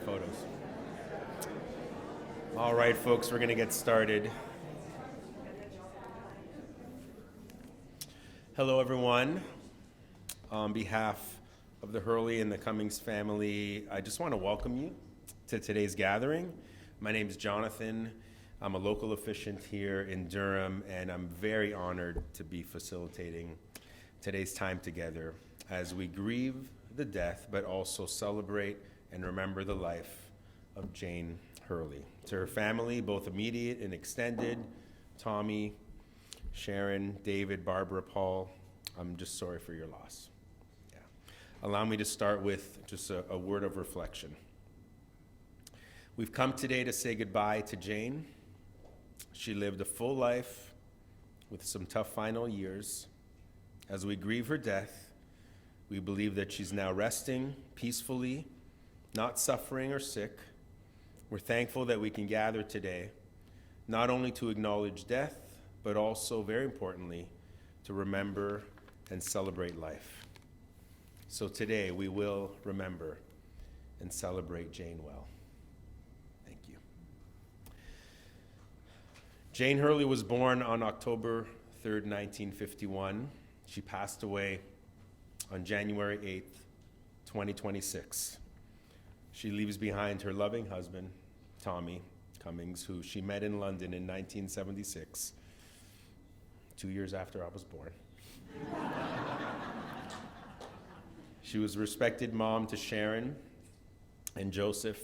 photos. All right, folks, we're going to get started. Hello, everyone. On behalf of the Hurley and the Cummings family, I just want to welcome you to today's gathering. My name is Jonathan. I'm a local officiant here in Durham, and I'm very honored to be facilitating today's time together as we grieve the death, but also celebrate and remember the life of Jane Hurley. To her family, both immediate and extended, Tommy, Sharon, David, Barbara, Paul, I'm just sorry for your loss. Yeah. Allow me to start with just a word of reflection. We've come today to say goodbye to Jane. She lived a full life with some tough final years. As we grieve her death, we believe that she's now resting peacefully, not suffering or sick. We're thankful that we can gather today, not only to acknowledge death, but also, very importantly, to remember and celebrate life. So today we will remember and celebrate Jane well. Thank you. Jane Hurley was born on October 3rd, 1951. She passed away on January 8th, 2026. She leaves behind her loving husband, Tommy Cummings, who she met in London in 1976, 2 years after I was born. She was a respected mom to Sharon and Joseph,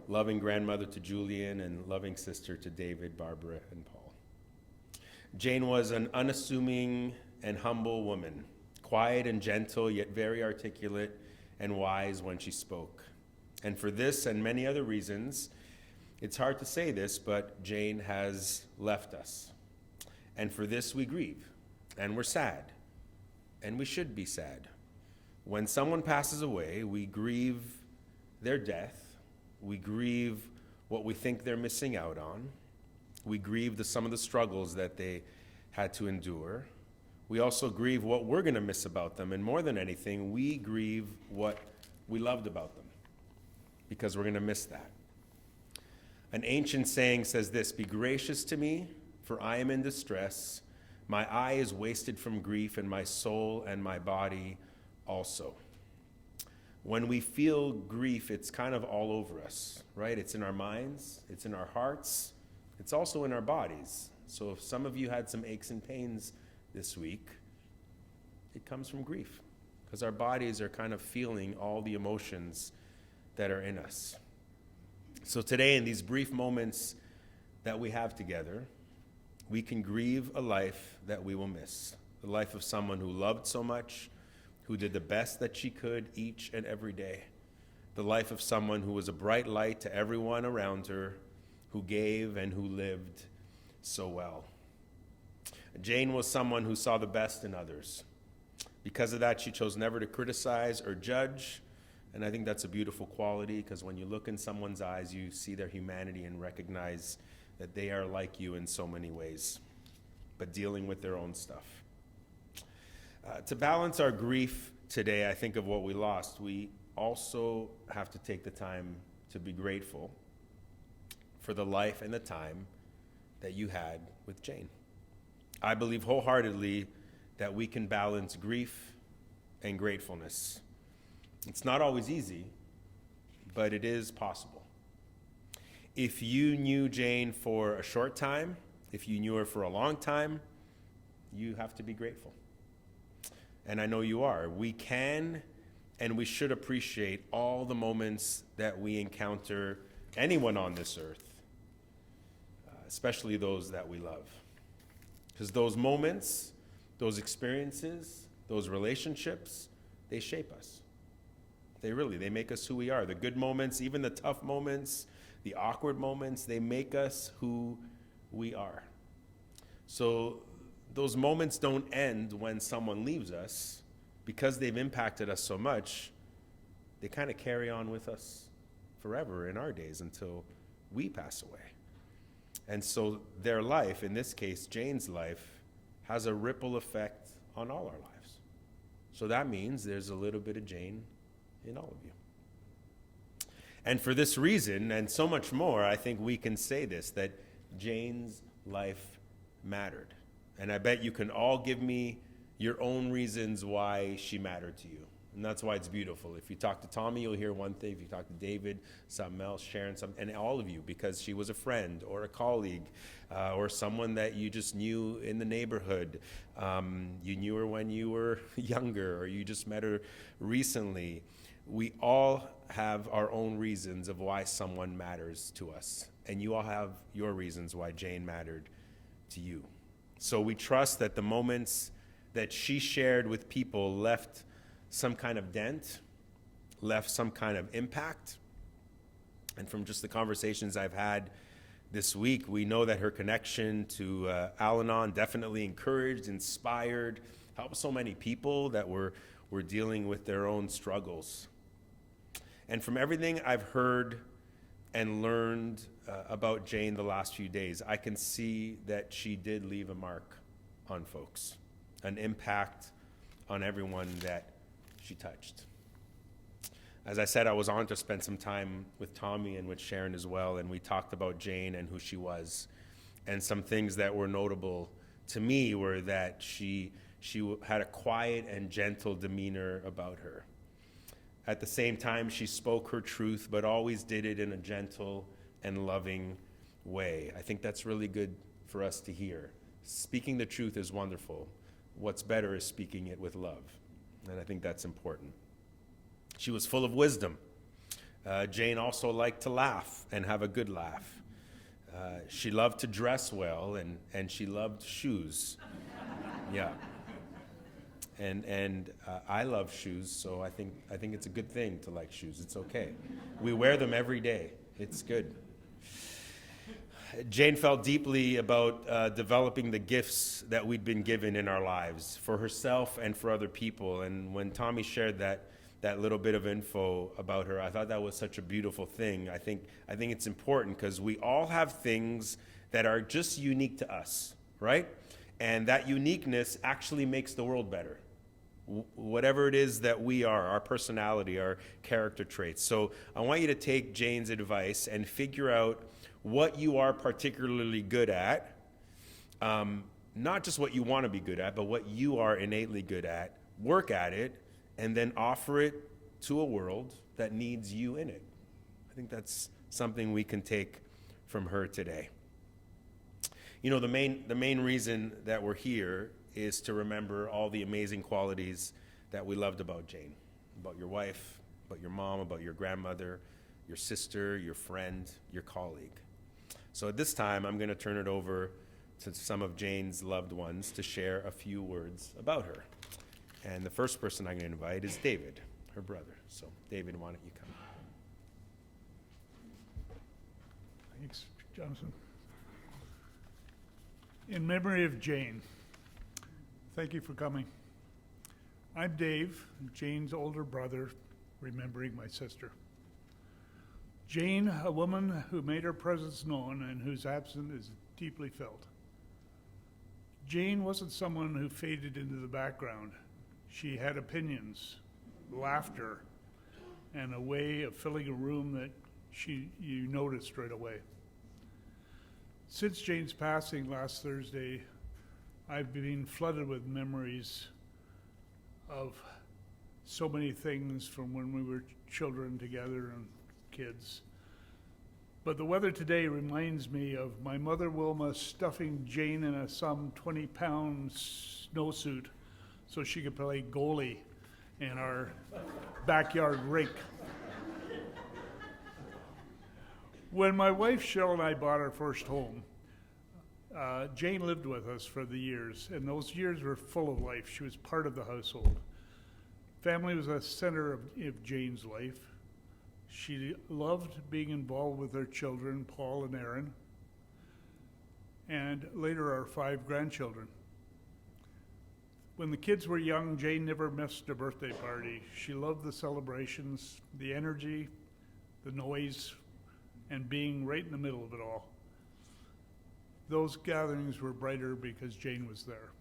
loving grandmother to Julian, and loving sister to David, Barbara, and Paul. Jane was an unassuming and humble woman, quiet and gentle, yet very articulate and wise when she spoke. And for this and many other reasons, it's hard to say this, but Jane has left us. And for this we grieve, and we're sad, and we should be sad. When someone passes away, we grieve their death, we grieve what we think they're missing out on, we grieve some of the struggles that they had to endure. We also grieve what we're going to miss about them, and more than anything, we grieve what we loved about them, because we're going to miss that. An ancient saying says this: "Be gracious to me, for I am in distress. My eye is wasted from grief, and my soul and my body also." When we feel grief, it's kind of all over us, right? It's in our minds, it's in our hearts, it's also in our bodies. So if some of you had some aches and pains this week, it comes from grief, because our bodies are kind of feeling all the emotions that are in us. So today, in these brief moments that we have together, we can grieve a life that we will miss, the life of someone who loved so much, who did the best that she could each and every day, the life of someone who was a bright light to everyone around her, who gave and who lived so well. Jane was someone who saw the best in others. Because of that, she chose never to criticize or judge. And I think that's a beautiful quality, because when you look in someone's eyes, you see their humanity and recognize that they are like you in so many ways, but dealing with their own stuff. To balance our grief today, I think of what we lost, we also have to take the time to be grateful for the life and the time that you had with Jane. I believe wholeheartedly that we can balance grief and gratefulness. It's not always easy, but it is possible. If you knew Jane for a short time, if you knew her for a long time, you have to be grateful. And I know you are. We can and we should appreciate all the moments that we encounter anyone on this earth, especially those that we love. Because those moments, those experiences, those relationships, they shape us. They make us who we are. The good moments, even the tough moments, the awkward moments, they make us who we are. So those moments don't end when someone leaves us. Because they've impacted us so much, they kind of carry on with us forever in our days until we pass away. And so their life, in this case, Jane's life, has a ripple effect on all our lives. So that means there's a little bit of Jane in all of you. And for this reason, and so much more, I think we can say this, that Jane's life mattered. And I bet you can all give me your own reasons why she mattered to you. And that's why it's beautiful. If you talk to Tommy, you'll hear one thing. If you talk to David, something else, Sharon, something, and all of you, because she was a friend or a colleague or someone that you just knew in the neighborhood. You knew her when you were younger, or you just met her recently. We all have our own reasons of why someone matters to us. And you all have your reasons why Jane mattered to you. So we trust that the moments that she shared with people left some kind of dent, left some kind of impact. And from just the conversations I've had this week, we know that her connection to Al-Anon definitely encouraged, inspired, helped so many people that were dealing with their own struggles. And from everything I've heard and learned about Jane the last few days, I can see that she did leave a mark on folks, an impact on everyone that she touched. As I said, I was on to spend some time with Tommy and with Sharon as well, and we talked about Jane and who she was. And some things that were notable to me were that she had a quiet and gentle demeanor about her. At the same time, she spoke her truth, but always did it in a gentle and loving way. I think that's really good for us to hear. Speaking the truth is wonderful. What's better is speaking it with love. And I think that's important. She was full of wisdom. Jane also liked to laugh and have a good laugh. She loved to dress well, and she loved shoes. Yeah. And I love shoes, so I think it's a good thing to like shoes. It's okay. We wear them every day. It's good. Jane felt deeply about developing the gifts that we'd been given in our lives for herself and for other people. And when Tommy shared that little bit of info about her, I thought that was such a beautiful thing. I think it's important because we all have things that are just unique to us, right? And that uniqueness actually makes the world better. Whatever it is that we are, our personality, our character traits. So I want you to take Jane's advice and figure out what you are particularly good at, not just what you want to be good at, but what you are innately good at, work at it, and then offer it to a world that needs you in it. I think that's something we can take from her today. You know, the main reason that we're here is to remember all the amazing qualities that we loved about Jane, about your wife, about your mom, about your grandmother, your sister, your friend, your colleague. So at this time, I'm going to turn it over to some of Jane's loved ones to share a few words about her. And the first person I'm going to invite is David, her brother. So David, why don't you come? Thanks, Jonathan. In memory of Jane, thank you for coming. I'm Dave, Jane's older brother, remembering my sister. Jane, a woman who made her presence known and whose absence is deeply felt. Jane wasn't someone who faded into the background. She had opinions, laughter, and a way of filling a room that you noticed right away. Since Jane's passing last Thursday, I've been flooded with memories of so many things from when we were children together and kids. But the weather today reminds me of my mother Wilma stuffing Jane in a some 20-pound snowsuit so she could play goalie in our backyard rink. When my wife Cheryl and I bought our first home, Jane lived with us for the years, and those years were full of life. She was part of the household. Family was a center of Jane's life. She loved being involved with her children, Paul and Aaron, and later our 5 grandchildren. When the kids were young, Jane never missed a birthday party. She loved the celebrations, the energy, the noise, and being right in the middle of it all. Those gatherings were brighter because Jane was there.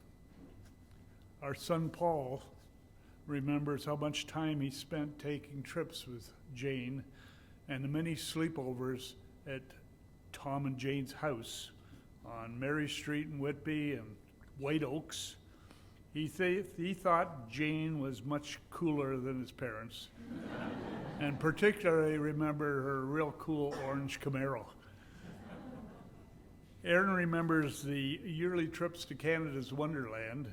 Our son Paul remembers how much time he spent taking trips with Jane and the many sleepovers at Tom and Jane's house on Mary Street in Whitby and White Oaks. He thought Jane was much cooler than his parents, and particularly remember her real cool orange Camaro. Aaron remembers the yearly trips to Canada's Wonderland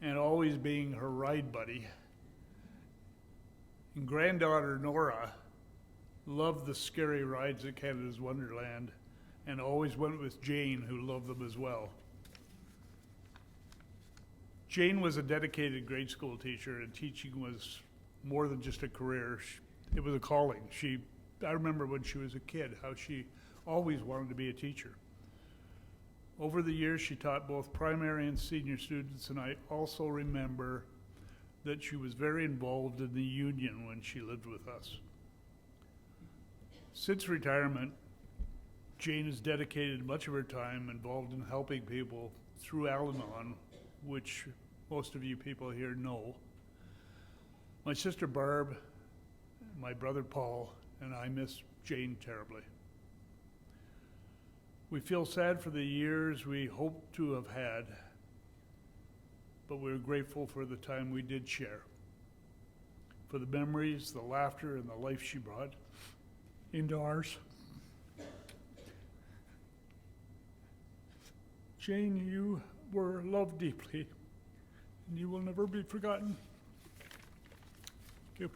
and always being her ride buddy. And granddaughter Nora loved the scary rides at Canada's Wonderland and always went with Jane, who loved them as well. Jane was a dedicated grade school teacher, and teaching was more than just a career. It was a calling. I remember when she was a kid how she always wanted to be a teacher. Over the years, she taught both primary and senior students, and I also remember that she was very involved in the union when she lived with us. Since retirement, Jane has dedicated much of her time involved in helping people through Al-Anon, which most of you people here know. My sister Barb, my brother Paul, and I miss Jane terribly. We feel sad for the years we hoped to have had, but we're grateful for the time we did share, for the memories, the laughter, and the life she brought into ours. Jane, you were loved deeply, and you will never be forgotten. Thank you.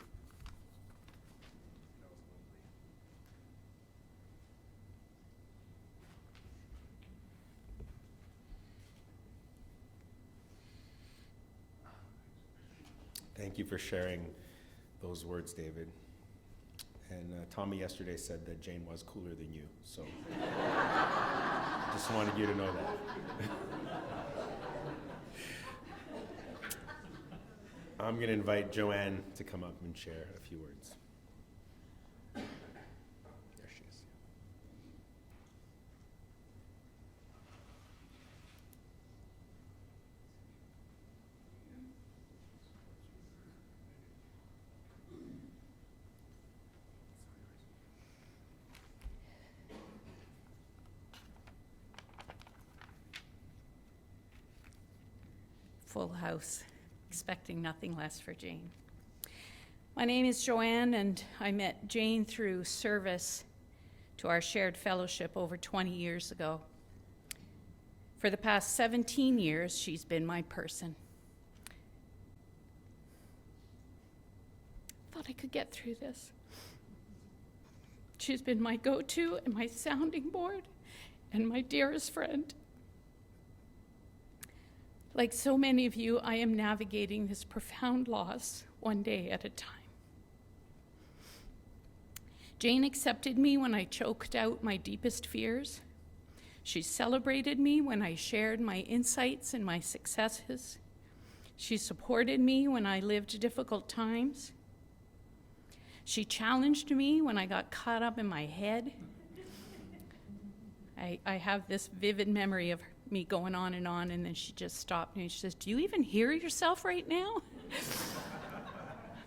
Thank you for sharing those words, David. And Tommy yesterday said that Jane was cooler than you, so just wanted you to know that. I'm going to invite Joanne to come up and share a few words. There she is. Full house, expecting nothing less for Jane. My name is Joanne, and I met Jane through service to our shared fellowship over 20 years ago. For the past 17 years, she's been my person. Thought I could get through this. She's been my go-to and my sounding board and my dearest friend. Like so many of you, I am navigating this profound loss one day at a time. Jane accepted me when I choked out my deepest fears. She celebrated me when I shared my insights and my successes. She supported me when I lived difficult times. She challenged me when I got caught up in my head. I have this vivid memory of me going on, and then she just stopped me and she says, "Do you even hear yourself right now?"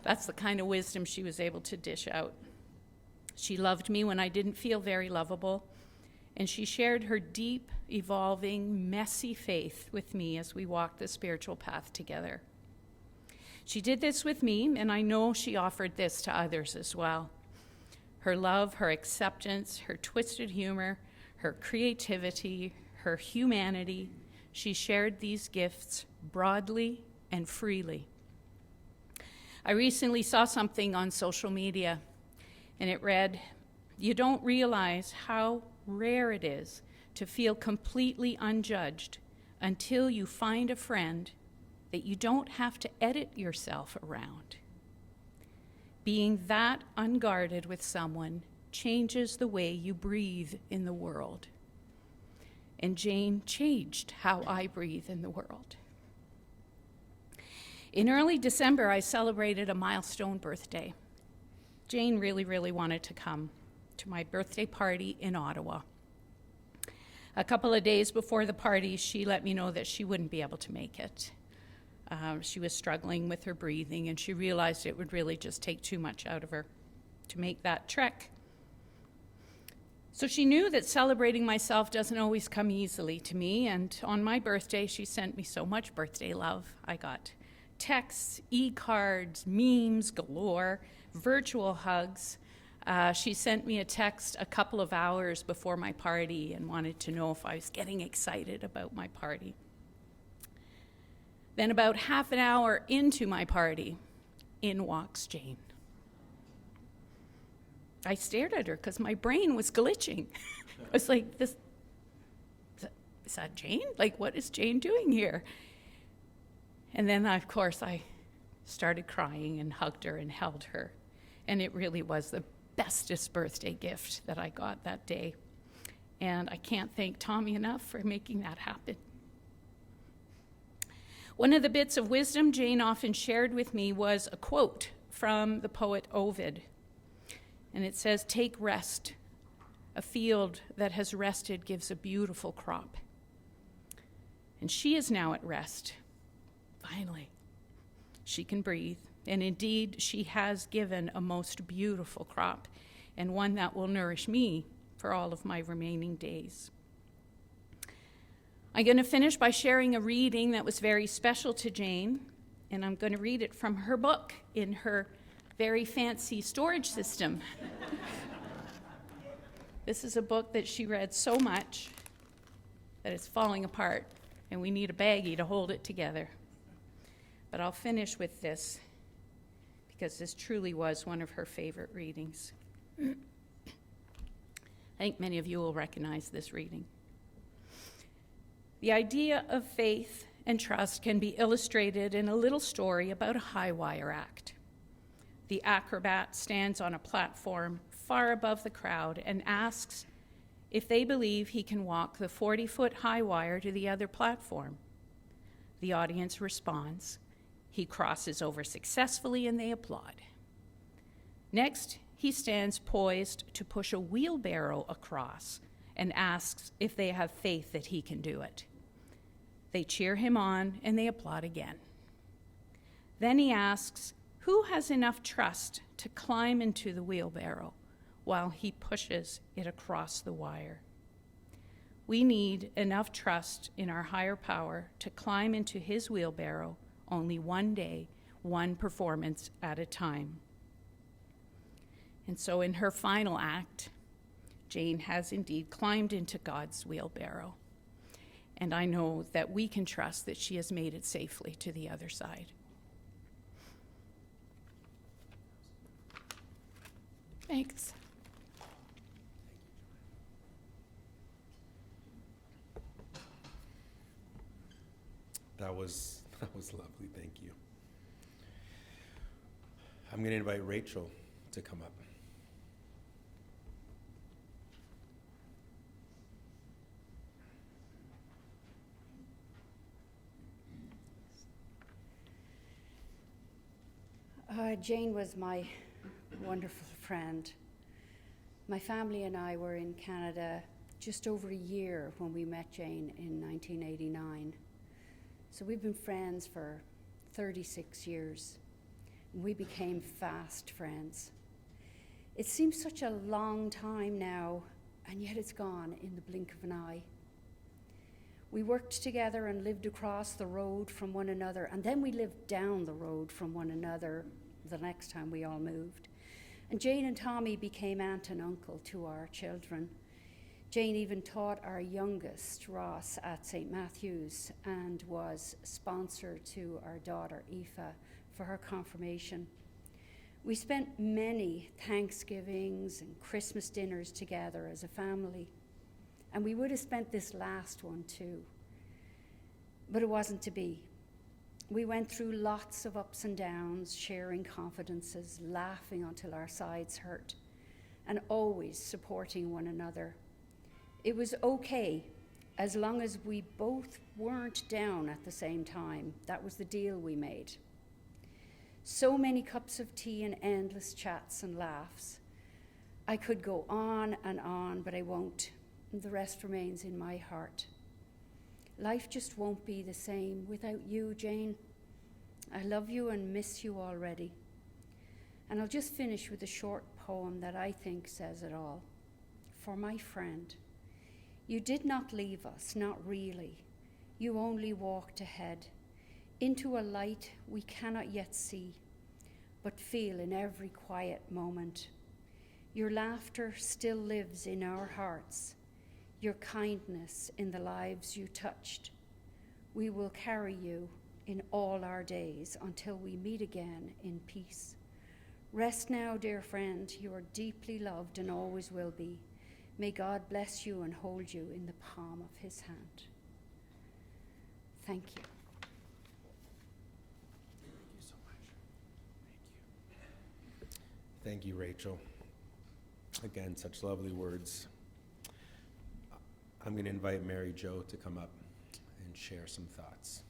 That's the kind of wisdom she was able to dish out. She loved me when I didn't feel very lovable, and she shared her deep, evolving, messy faith with me as we walked the spiritual path together. She did this with me, and I know she offered this to others as well. Her love, her acceptance, her twisted humor, her creativity, her humanity, she shared these gifts broadly and freely. I recently saw something on social media, and it read, "You don't realize how rare it is to feel completely unjudged until you find a friend that you don't have to edit yourself around. Being that unguarded with someone changes the way you breathe in the world." And Jane changed how I breathe in the world. In early December, I celebrated a milestone birthday. Jane really, really wanted to come to my birthday party in Ottawa. A couple of days before the party, she let me know that she wouldn't be able to make it. She was struggling with her breathing, and she realized it would really just take too much out of her. to make that trek. So she knew that celebrating myself doesn't always come easily to me, and on my birthday, she sent me so much birthday love. I got texts, e-cards, memes galore, virtual hugs. She sent me a text a couple of hours before my party and wanted to know if I was getting excited about my party. Then about half an hour into my party, in walks Jane. I stared at her because my brain was glitching. I was like, is that Jane? Like, what is Jane doing here? And then, of course, I started crying and hugged her and held her. And it really was the bestest birthday gift that I got that day. And I can't thank Tommy enough for making that happen. One of the bits of wisdom Jane often shared with me was a quote from the poet Ovid. And it says, "Take rest. A field that has rested gives a beautiful crop." And she is now at rest. Finally, she can breathe. And indeed, she has given a most beautiful crop, and one that will nourish me for all of my remaining days. I'm going to finish by sharing a reading that was very special to Jane, and I'm going to read it from her book in her very fancy storage system. This is a book that she read so much that it's falling apart, and we need a baggie to hold it together. But I'll finish with this, because this truly was one of her favorite readings. I think many of you will recognize this reading. The idea of faith and trust can be illustrated in a little story about a high wire act. The acrobat stands on a platform far above the crowd and asks if they believe he can walk the 40-foot high wire to the other platform. The audience responds. He crosses over successfully and they applaud. Next, he stands poised to push a wheelbarrow across and asks if they have faith that he can do it. They cheer him on and they applaud again. Then he asks, who has enough trust to climb into the wheelbarrow while he pushes it across the wire? We need enough trust in our higher power to climb into his wheelbarrow only one day, one performance at a time. And so in her final act, Jane has indeed climbed into God's wheelbarrow. And I know that we can trust that she has made it safely to the other side. Thanks. That was lovely, thank you. I'm going to invite Rachel to come up. Jane was my wonderful friend. My family and I were in Canada just over a year when we met Jane in 1989. So we've been friends for 36 years. We became fast friends. It seems such a long time now, and yet it's gone in the blink of an eye. We worked together and lived across the road from one another, and then we lived down the road from one another the next time we all moved. And Jane and Tommy became aunt and uncle to our children. Jane even taught our youngest, Ross, at St. Matthew's and was sponsor to our daughter, Aoife, for her confirmation. We spent many Thanksgivings and Christmas dinners together as a family. And we would have spent this last one too. But it wasn't to be. We went through lots of ups and downs, sharing confidences, laughing until our sides hurt, and always supporting one another. It was okay as long as we both weren't down at the same time. That was the deal we made. So many cups of tea and endless chats and laughs. I could go on, but I won't. The rest remains in my heart. Life just won't be the same without you, Jane. I love you and miss you already. And I'll just finish with a short poem that I think says it all. For my friend, you did not leave us, not really. You only walked ahead into a light we cannot yet see, but feel in every quiet moment. Your laughter still lives in our hearts, your kindness in the lives you touched. We will carry you in all our days until we meet again in peace. Rest now, dear friend, you are deeply loved and always will be. May God bless you and hold you in the palm of his hand. Thank you. Thank you so much. Thank you, Rachel. Again, such lovely words. I'm going to invite Mary Jo to come up and share some thoughts.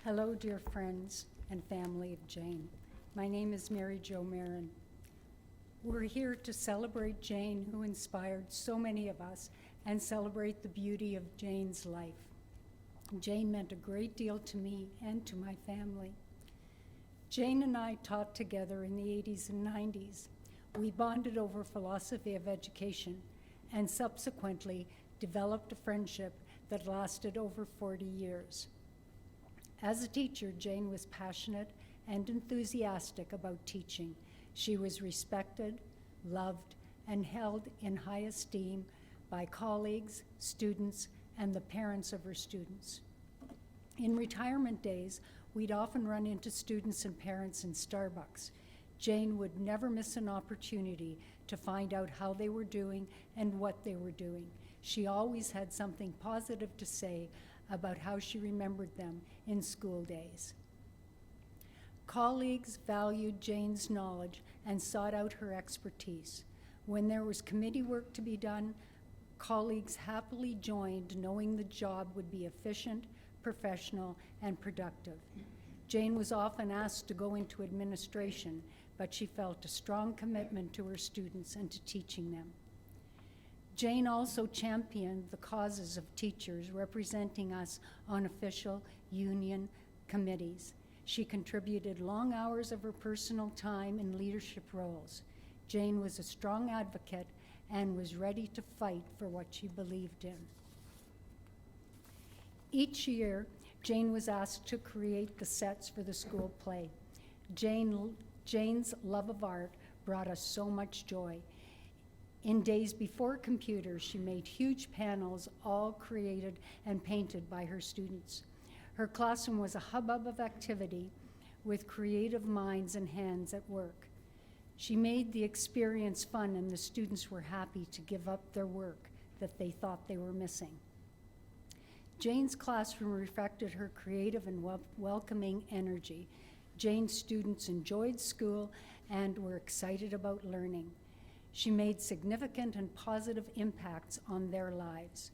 Hello, dear friends and family of Jane. My name is Mary Jo Marin. We're here to celebrate Jane, who inspired so many of us, and celebrate the beauty of Jane's life. Jane meant a great deal to me and to my family. Jane and I taught together in the 80s and 90s. We bonded over philosophy of education and subsequently developed a friendship that lasted over 40 years. As a teacher, Jane was passionate and enthusiastic about teaching. She was respected, loved, and held in high esteem by colleagues, students, and the parents of her students. In retirement days, we'd often run into students and parents in Starbucks. Jane would never miss an opportunity to find out how they were doing and what they were doing. She always had something positive to say about how she remembered them in school days. Colleagues valued Jane's knowledge and sought out her expertise. When there was committee work to be done, colleagues happily joined, knowing the job would be efficient, professional, and productive. Jane was often asked to go into administration, but she felt a strong commitment to her students and to teaching them. Jane also championed the causes of teachers, representing us on official union committees. She contributed long hours of her personal time in leadership roles. Jane was a strong advocate and was ready to fight for what she believed in. Each year, Jane was asked to create the sets for the school play. Jane's love of art brought us so much joy. In days before computers, she made huge panels, all created and painted by her students. Her classroom was a hubbub of activity with creative minds and hands at work. She made the experience fun, and the students were happy to give up their work that they thought they were missing. Jane's classroom reflected her creative and welcoming energy. Jane's students enjoyed school and were excited about learning. She made significant and positive impacts on their lives.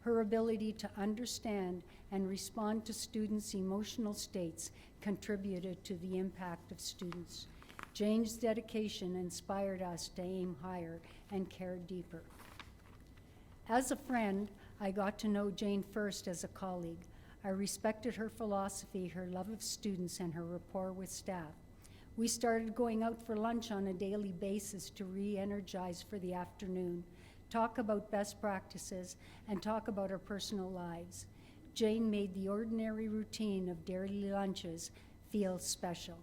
Her ability to understand and respond to students' emotional states contributed to the impact of students. Jane's dedication inspired us to aim higher and care deeper. As a friend, I got to know Jane first as a colleague. I respected her philosophy, her love of students, and her rapport with staff. We started going out for lunch on a daily basis to re-energize for the afternoon, talk about best practices, and talk about our personal lives. Jane made the ordinary routine of daily lunches feel special.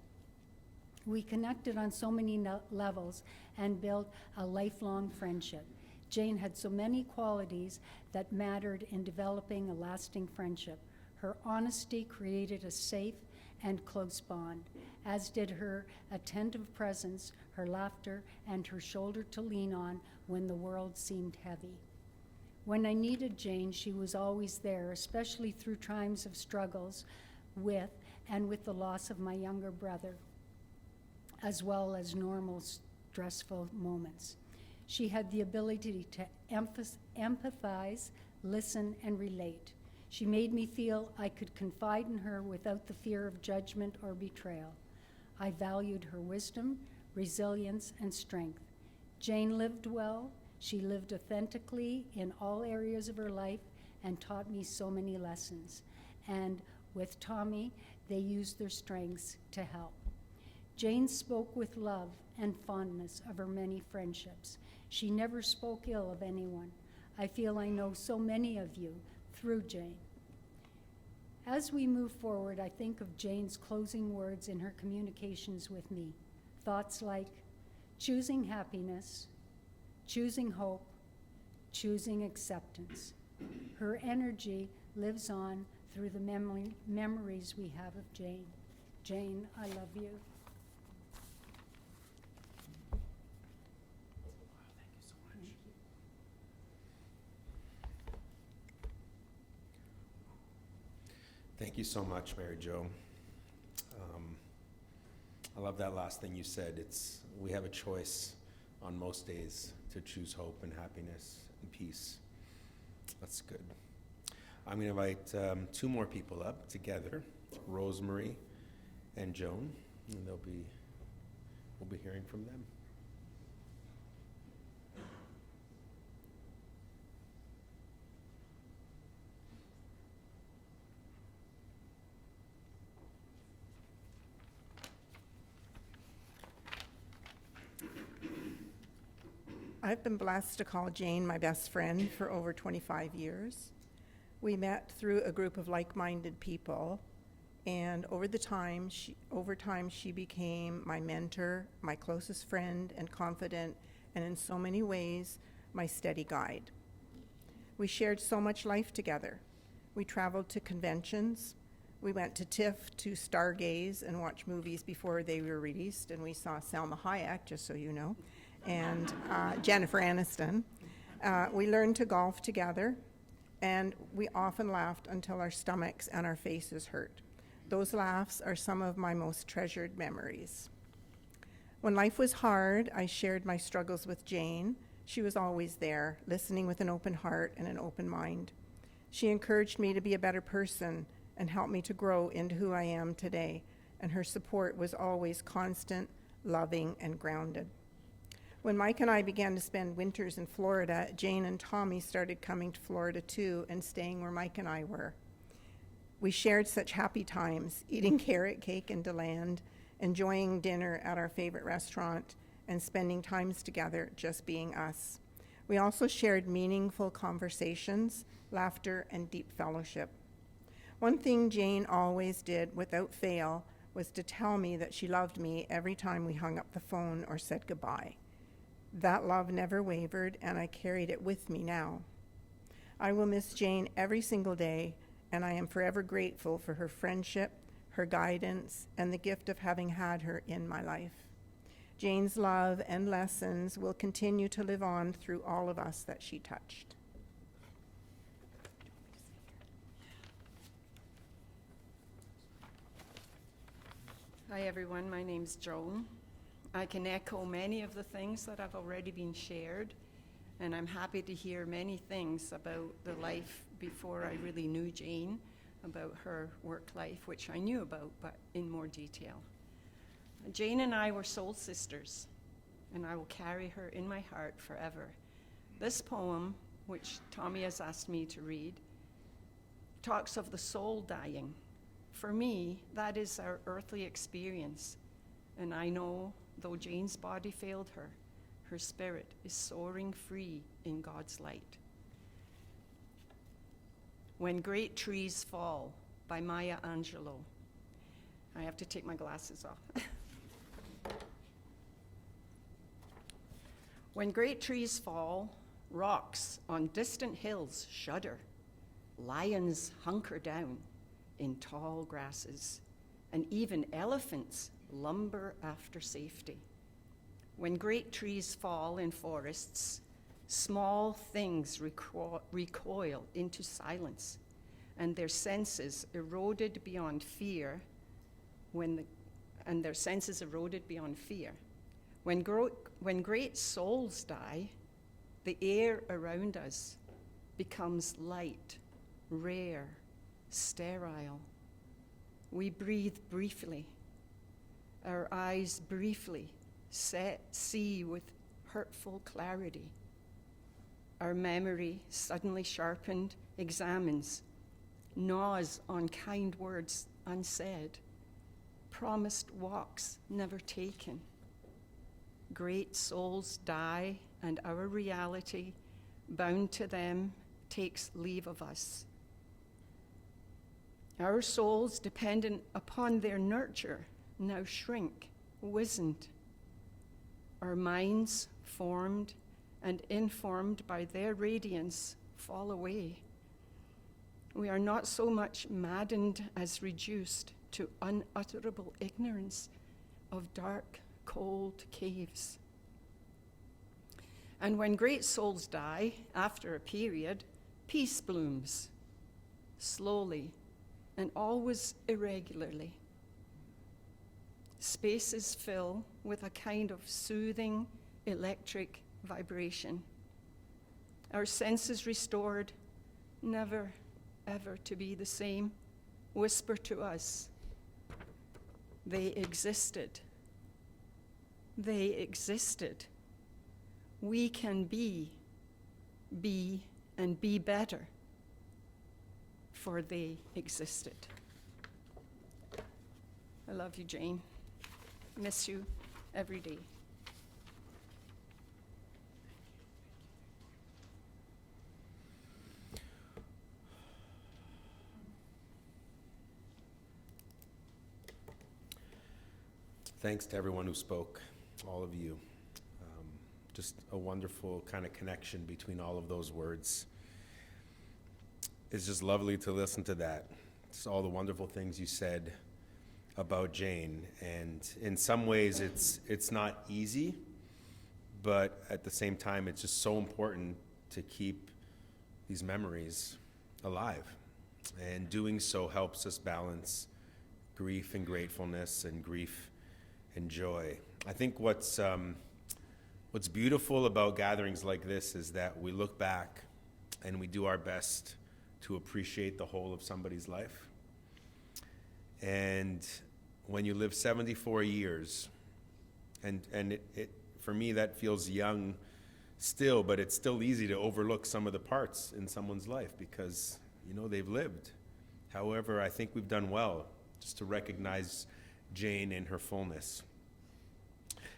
We connected on so many levels and built a lifelong friendship. Jane had so many qualities that mattered in developing a lasting friendship. Her honesty created a safe and close bond, as did her attentive presence, her laughter, and her shoulder to lean on when the world seemed heavy. When I needed Jane, she was always there, especially through times of struggles with the loss of my younger brother, as well as normal stressful moments. She had the ability to empathize, listen, and relate. She made me feel I could confide in her without the fear of judgment or betrayal. I valued her wisdom, resilience, and strength. Jane lived well. She lived authentically in all areas of her life and taught me so many lessons. And with Tommy, they used their strengths to help. Jane spoke with love and fondness of her many friendships. She never spoke ill of anyone. I feel I know so many of you through Jane. As we move forward, I think of Jane's closing words in her communications with me. Thoughts like choosing happiness, choosing hope, choosing acceptance. Her energy lives on through the memories we have of Jane. Jane, I love you. Thank you so much, Mary Jo. I love that last thing you said. We have a choice on most days to choose hope and happiness and peace. That's good. I'm going to invite two more people up together, Rosemary and Joan, and we'll be hearing from them. I've been blessed to call Jane my best friend for over 25 years. We met through a group of like-minded people, and over time she became my mentor, my closest friend and confidant, and in so many ways, my steady guide. We shared so much life together. We traveled to conventions. We went to TIFF to stargaze and watch movies before they were released, and we saw Salma Hayek, just so you know, and Jennifer Aniston. We learned to golf together, and we often laughed until our stomachs and our faces hurt. Those laughs are some of my most treasured memories. When life was hard, I shared my struggles with Jane. She was always there, listening with an open heart and an open mind. She encouraged me to be a better person and helped me to grow into who I am today, and her support was always constant, loving, and grounded. When Mike and I began to spend winters in Florida, Jane and Tommy started coming to Florida too and staying where Mike and I were. We shared such happy times, eating carrot cake in DeLand, enjoying dinner at our favorite restaurant, and spending times together just being us. We also shared meaningful conversations, laughter, and deep fellowship. One thing Jane always did without fail was to tell me that she loved me every time we hung up the phone or said goodbye. That love never wavered, and I carried it with me now. I will miss Jane every single day, and I am forever grateful for her friendship, her guidance, and the gift of having had her in my life. Jane's love and lessons will continue to live on through all of us that she touched. Hi everyone, my name's Joan. I can echo many of the things that have already been shared, and I'm happy to hear many things about the life before I really knew Jane, about her work life, which I knew about, but in more detail. Jane and I were soul sisters, and I will carry her in my heart forever. This poem, which Tommy has asked me to read, talks of the soul dying. For me, that is our earthly experience, and I know though Jane's body failed her, her spirit is soaring free in God's light. When Great Trees Fall by Maya Angelou. I have to take my glasses off. When great trees fall, rocks on distant hills shudder. Lions hunker down in tall grasses, and even elephants lumber after safety. When great trees fall in forests, small things recoil into silence, and their senses eroded beyond fear. When great souls die, the air around us becomes light, rare, sterile. We breathe briefly, our eyes briefly see with hurtful clarity. Our memory, suddenly sharpened, examines, gnaws on kind words unsaid, promised walks never taken. Great souls die, and our reality, bound to them, takes leave of us. Our souls, dependent upon their nurture, now shrink, wizened. Our minds, formed and informed by their radiance, fall away. We are not so much maddened as reduced to unutterable ignorance of dark, cold caves. And when great souls die, after a period, peace blooms, slowly and always irregularly. Spaces fill with a kind of soothing electric vibration. Our senses restored, never, ever to be the same, whisper to us, they existed. They existed. We can be, and be better, for they existed. I love you, Jane. Miss you every day. Thanks to everyone who spoke, all of you. Just a wonderful kind of connection between all of those words. It's just lovely to listen to that. It's all the wonderful things you said about Jane. And in some ways, it's not easy, but at the same time, it's just so important to keep these memories alive. And doing so helps us balance grief and gratefulness and grief and joy. I think what's beautiful about gatherings like this is that we look back and we do our best to appreciate the whole of somebody's life. And when you live 74 years, and it for me that feels young still, but it's still easy to overlook some of the parts in someone's life because, they've lived. However, I think we've done well just to recognize Jane in her fullness.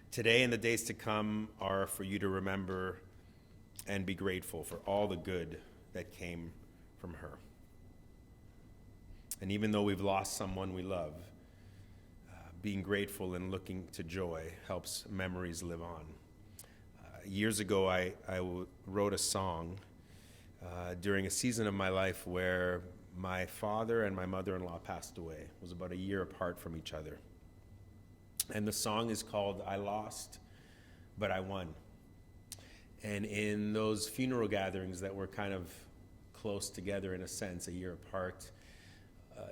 Today and the days to come are for you to remember and be grateful for all the good that came from her. And even though we've lost someone we love, being grateful and looking to joy helps memories live on. Years ago, I wrote a song during a season of my life where my father and my mother-in-law passed away. It was about a year apart from each other. And the song is called I Lost, But I Won. And in those funeral gatherings that were kind of close together in a sense, a year apart,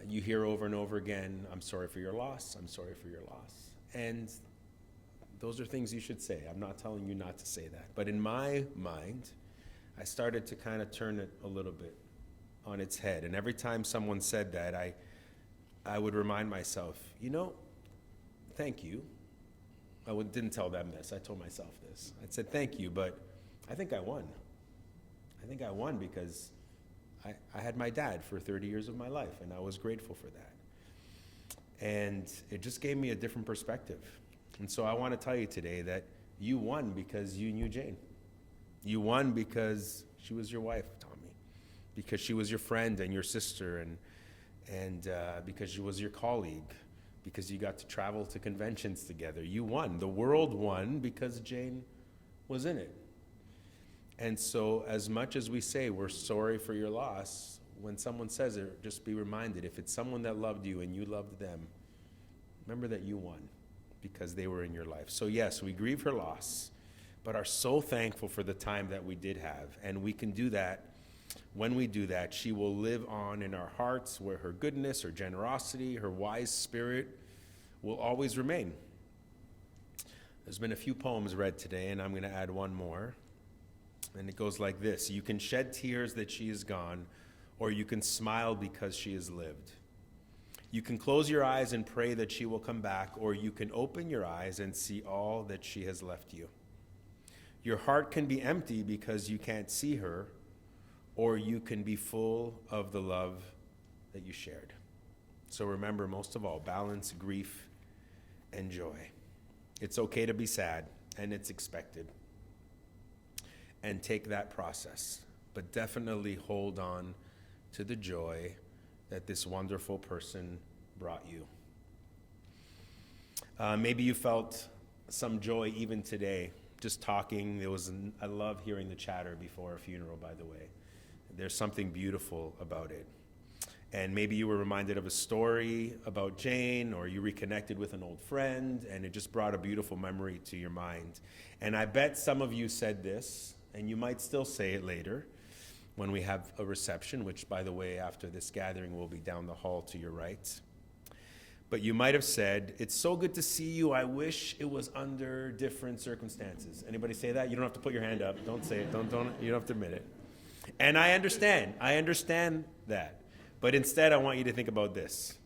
you hear over and over again, I'm sorry for your loss, I'm sorry for your loss. And those are things you should say. I'm not telling you not to say that. But in my mind, I started to kind of turn it a little bit on its head. And every time someone said that, I would remind myself, thank you. Didn't tell them this. I told myself this. I said, thank you, but I think I won. I think I won because I had my dad for 30 years of my life, and I was grateful for that. And it just gave me a different perspective. And so I want to tell you today that you won because you knew Jane. You won because she was your wife, Tommy, because she was your friend and your sister, and because she was your colleague, because you got to travel to conventions together. You won. The world won because Jane was in it. And so as much as we say we're sorry for your loss, when someone says it, just be reminded, if it's someone that loved you and you loved them, remember that you won because they were in your life. So yes, we grieve her loss, but are so thankful for the time that we did have. And we can do that. When we do that, she will live on in our hearts where her goodness, her generosity, her wise spirit will always remain. There's been a few poems read today, and I'm going to add one more. And it goes like this. You can shed tears that she is gone, or you can smile because she has lived. You can close your eyes and pray that she will come back, or you can open your eyes and see all that she has left you. Your heart can be empty because you can't see her, or you can be full of the love that you shared. So remember, most of all, balance grief and joy. It's okay to be sad, and it's expected. And take that process, but definitely hold on to the joy that this wonderful person brought you. Maybe you felt some joy even today, just talking. I love hearing the chatter before a funeral, by the way. There's something beautiful about it. And maybe you were reminded of a story about Jane, or you reconnected with an old friend, and it just brought a beautiful memory to your mind. And I bet some of you said this, and you might still say it later when we have a reception, which, by the way, after this gathering will be down the hall to your right. But you might have said, "It's so good to see you. I wish it was under different circumstances." Anybody say that? You don't have to put your hand up. Don't say it. You don't have to admit it. And I understand that. But instead, I want you to think about this.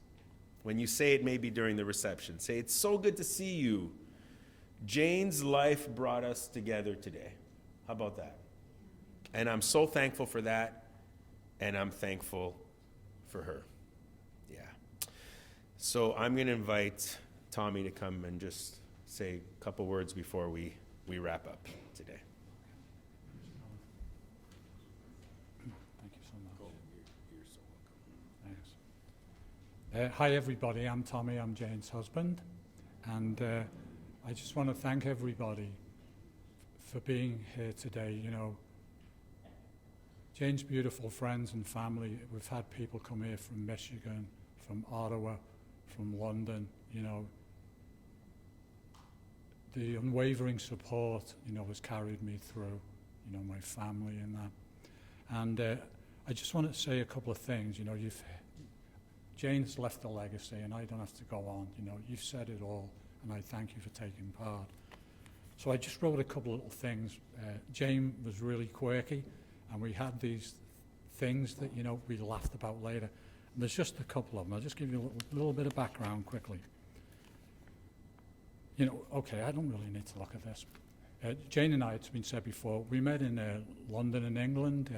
When you say it, maybe during the reception, say, "It's so good to see you. Jane's life brought us together today." How about that? And I'm so thankful for that, and I'm thankful for her. Yeah. So I'm going to invite Tommy to come and just say a couple words before we wrap up today. Thank you so much. You're so welcome. Thanks. Hi, everybody. I'm Tommy. I'm Jane's husband. And I just want to thank everybody for being here today. You know, Jane's beautiful friends and family. We've had people come here from Michigan, from Ottawa, from London. You know, the unwavering support, you know, has carried me through, you know, my family and that. And I just want to say a couple of things. You know, Jane's left a legacy, and I don't have to go on. You know, you've said it all, and I thank you for taking part. So I just wrote a couple of little things. Jane was really quirky, and we had these things that, you know, we laughed about later. And there's just a couple of them. I'll just give you a little bit of background quickly. You know, okay, I don't really need to look at this. Jane and I, it's been said before, we met in London in England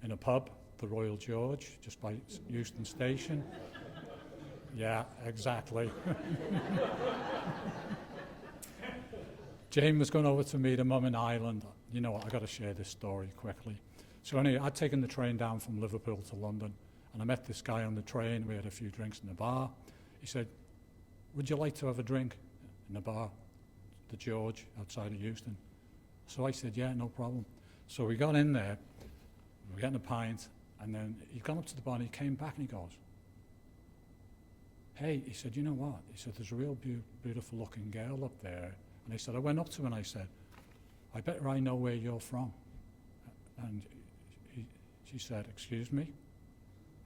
in a pub, the Royal George, just by Euston Station. Yeah, exactly. Jane was going over to meet her mum in Ireland. You know what, I got to share this story quickly. So anyway, I'd taken the train down from Liverpool to London, and I met this guy on the train. We had a few drinks in the bar. He said, "Would you like to have a drink in the bar, the George, outside of Euston?" So I said, "Yeah, no problem." So we got in there, we were getting a pint, and then he'd gone up to the bar, and he came back, and he goes, "Hey," he said, "you know what?" He said, "There's a real beautiful looking girl up there." And he said, I went up to her and I said, "I bet I know where you're from." And she said, "Excuse me?"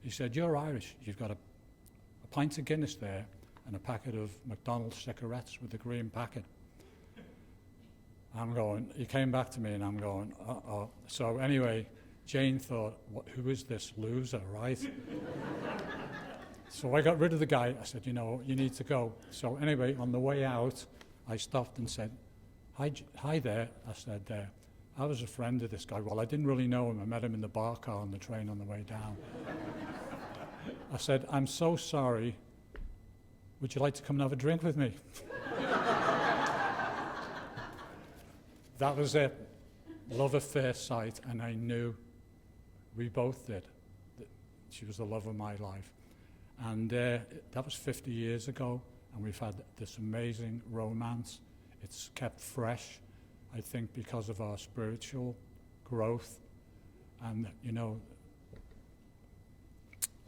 He said, "You're Irish. You've got a pint of Guinness there and a packet of McDonald's cigarettes with the green packet." I'm going, he came back to me and I'm going, uh-oh. So anyway, Jane thought, who is this loser, right? So I got rid of the guy. I said, "You know, you need to go." So anyway, on the way out, I stopped and said, hi there. I said, I was a friend of this guy. Well, I didn't really know him. I met him in the bar car on the train on the way down. I said, "I'm so sorry. Would you like to come and have a drink with me?" That was it. Love at first sight, and I knew, we both did, that she was the love of my life. And that was 50 years ago, and we've had this amazing romance. It's kept fresh, I think, because of our spiritual growth. And, you know,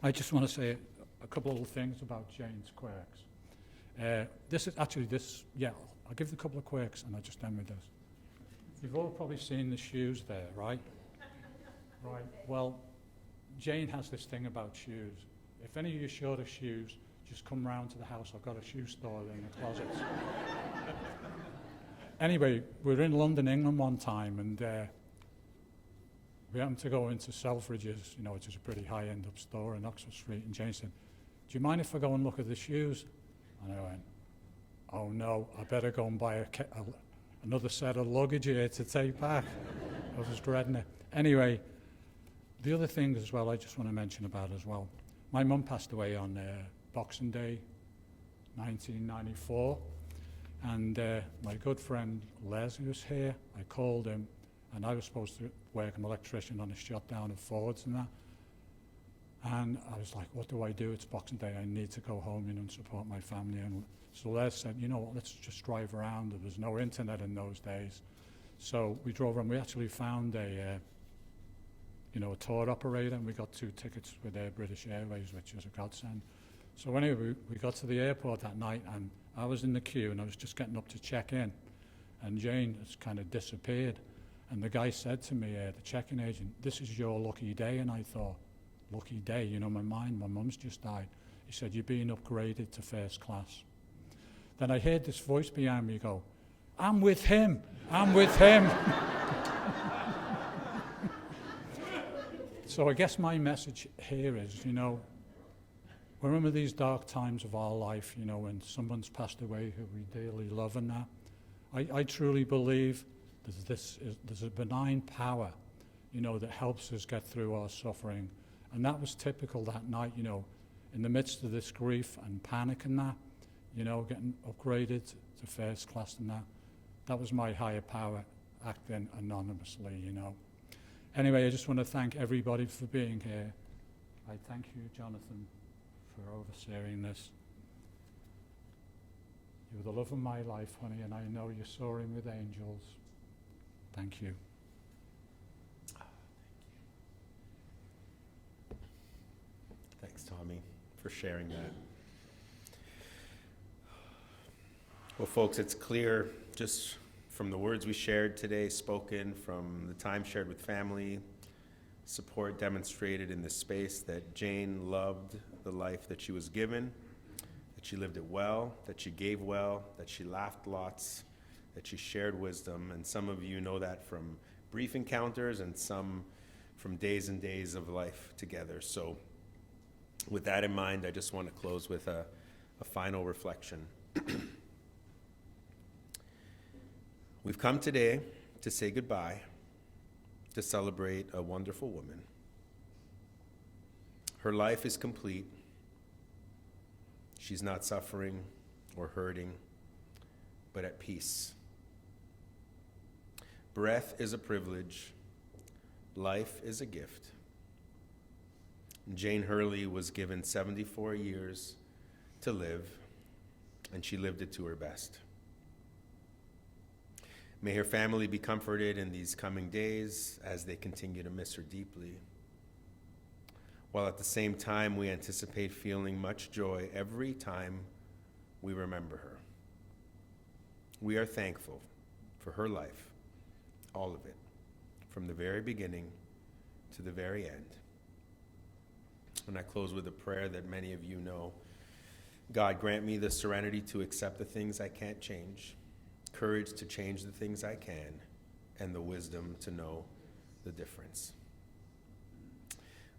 I just want to say a couple of little things about Jane's quirks. I'll give a couple of quirks, and I'll just end with this. You've all probably seen the shoes there, right? Right. Well, Jane has this thing about shoes. If any of you are short of shoes, just come round to the house. I've got a shoe store in the closets. Anyway, we were in London, England one time, and we happened to go into Selfridges, you know, which is a pretty high-end up store in Oxford Street, and Jane said, do you mind if I go and look at the shoes? And I went, oh no, I better go and buy another set of luggage here to take back. I was dreading it. Anyway, the other thing as well I just want to mention about as well, my mum passed away on Boxing Day, 1994, and my good friend Les, who was here, I called him, and I was supposed to work an electrician on a shutdown of Fords and that. And I was like, what do I do? It's Boxing Day. I need to go home, and support my family. And so Les said, you know what, let's just drive around. There was no internet in those days. So we drove around. We actually found a tour operator, and we got 2 tickets with British Airways, which was a godsend. So anyway, we got to the airport that night, and I was in the queue, and I was just getting up to check in. And Jane has kind of disappeared. And the guy said to me, the check-in agent, this is your lucky day. And I thought, lucky day, my mum's just died. He said, you're being upgraded to first class. Then I heard this voice behind me go, I'm with him, I'm with him. So I guess my message here is, remember these dark times of our life, when someone's passed away who we dearly love and that. I truly believe there's a benign power, that helps us get through our suffering. And that was typical that night, in the midst of this grief and panic and that, getting upgraded to first class and that. That was my higher power acting anonymously, Anyway, I just want to thank everybody for being here. I thank you, Jonathan, for overseeing this. You're the love of my life, honey, and I know you're soaring with angels. Thank you. Thanks, Tommy, for sharing that. Well, folks, it's clear just from the words we shared today, spoken, from the time shared with family, support demonstrated in this space, that Jane loved the life that she was given, that she lived it well, that she gave well, that she laughed lots, that she shared wisdom. And some of you know that from brief encounters, and some from days and days of life together. So with that in mind, I just want to close with a final reflection. We've come today to say goodbye, to celebrate a wonderful woman. Her life is complete. She's not suffering or hurting, but at peace. Breath is a privilege. Life is a gift. Jane Hurley was given 74 years to live, and she lived it to her best. May her family be comforted in these coming days as they continue to miss her deeply, while at the same time we anticipate feeling much joy every time we remember her. We are thankful for her life, all of it, from the very beginning to the very end. And I close with a prayer that many of you know. God, grant me the serenity to accept the things I can't change, courage to change the things I can, and the wisdom to know the difference.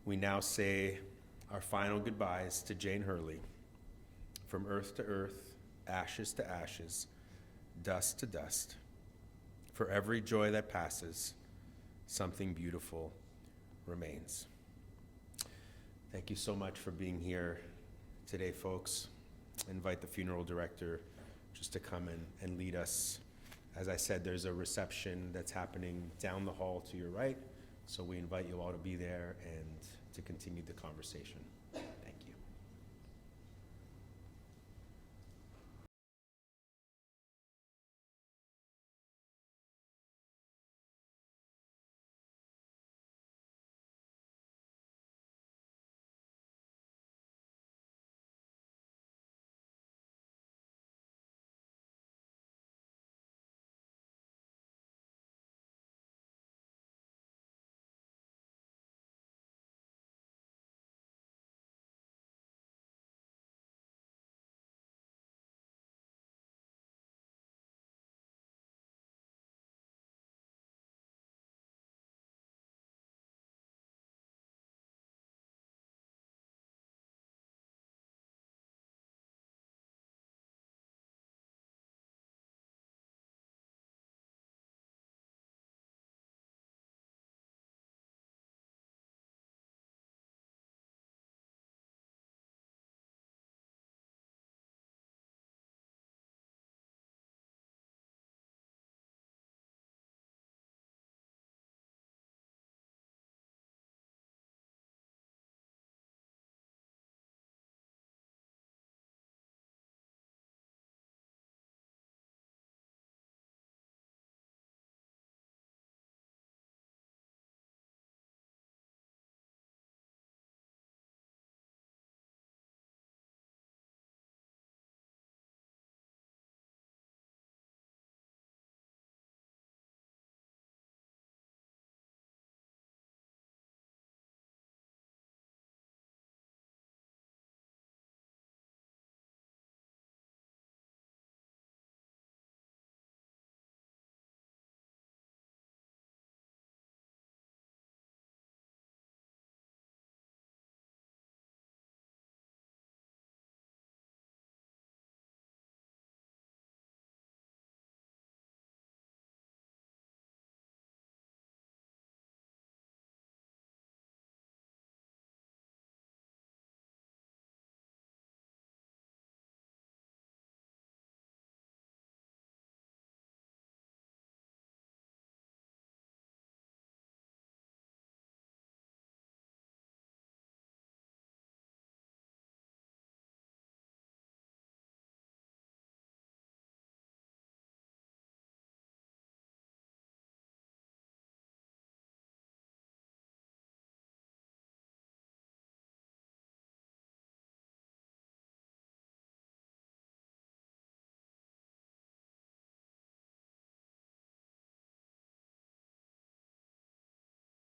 We now say our final goodbyes to Jane Hurley. From earth to earth, ashes to ashes, dust to dust. For every joy that passes, something beautiful remains. Thank you so much for being here today, folks. I invite the funeral director just to come in and lead us. As I said, there's a reception that's happening down the hall to your right, so we invite you all to be there and to continue the conversation.